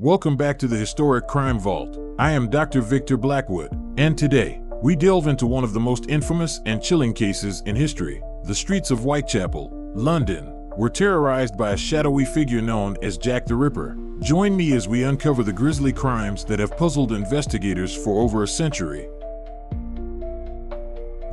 Welcome back to the Historic Crime Vault. I am Dr. Victor Blackwood, and today, we delve into one of the most infamous and chilling cases in history. The streets of Whitechapel, London, were terrorized by a shadowy figure known as Jack the Ripper. Join me as we uncover the grisly crimes that have puzzled investigators for over a century.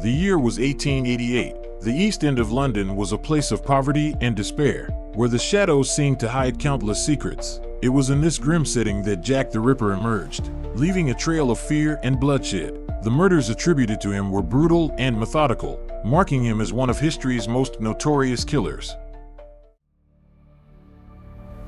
The year was 1888. The East End of London was a place of poverty and despair, where the shadows seemed to hide countless secrets. It was in this grim setting that Jack the Ripper emerged, leaving a trail of fear and bloodshed. The murders attributed to him were brutal and methodical, marking him as one of history's most notorious killers.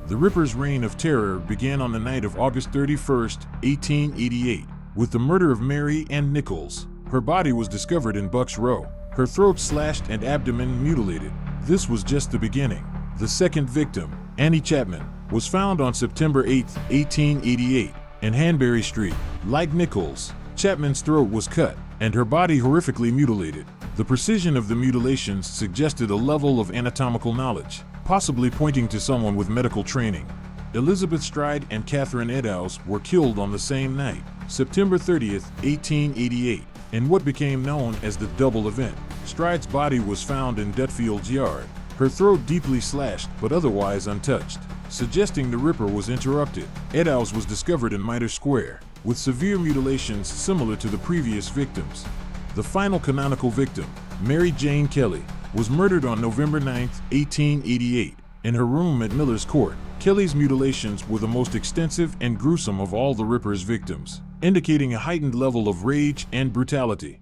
The Ripper's reign of terror began on the night of August 31st, 1888, with the murder of Mary Ann Nichols. Her body was discovered in Bucks Row, her throat slashed and abdomen mutilated. This was just the beginning. The second victim, Annie Chapman, was found on September 8, 1888, in Hanbury Street. Like Nichols, Chapman's throat was cut, and her body horrifically mutilated. The precision of the mutilations suggested a level of anatomical knowledge, possibly pointing to someone with medical training. Elizabeth Stride and Catherine Eddowes were killed on the same night, September 30, 1888, in what became known as the double event. Stride's body was found in Dutfield's yard, her throat deeply slashed but otherwise untouched, suggesting the Ripper was interrupted. Eddowes was discovered in Mitre Square, with severe mutilations similar to the previous victims. The final canonical victim, Mary Jane Kelly, was murdered on November 9, 1888, in her room at Miller's Court. Kelly's mutilations were the most extensive and gruesome of all the Ripper's victims, indicating a heightened level of rage and brutality.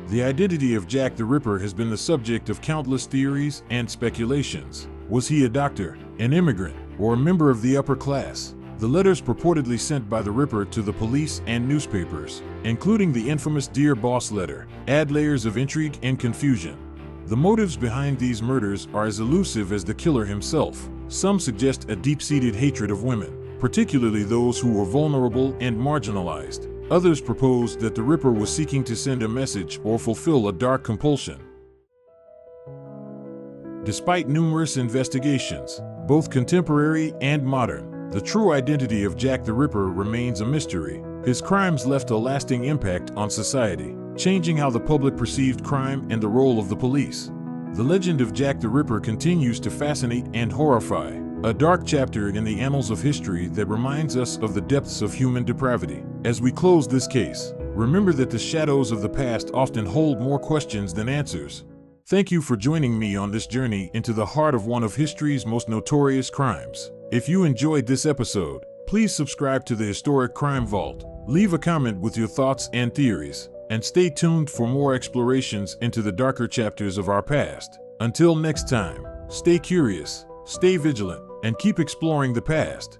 The identity of Jack the Ripper has been the subject of countless theories and speculations. Was he a doctor, an immigrant, or a member of the upper class? The letters purportedly sent by the Ripper to the police and newspapers, including the infamous Dear Boss letter, add layers of intrigue and confusion. The motives behind these murders are as elusive as the killer himself. Some suggest a deep-seated hatred of women, particularly those who were vulnerable and marginalized. Others propose that the Ripper was seeking to send a message or fulfill a dark compulsion. Despite numerous investigations, both contemporary and modern, the true identity of Jack the Ripper remains a mystery. His crimes left a lasting impact on society, changing how the public perceived crime and the role of the police. The legend of Jack the Ripper continues to fascinate and horrify, a dark chapter in the annals of history that reminds us of the depths of human depravity. As we close this case, remember that the shadows of the past often hold more questions than answers. Thank you for joining me on this journey into the heart of one of history's most notorious crimes. If you enjoyed this episode, please subscribe to the Historic Crime Vault, leave a comment with your thoughts and theories, and stay tuned for more explorations into the darker chapters of our past. Until next time, stay curious, stay vigilant, and keep exploring the past.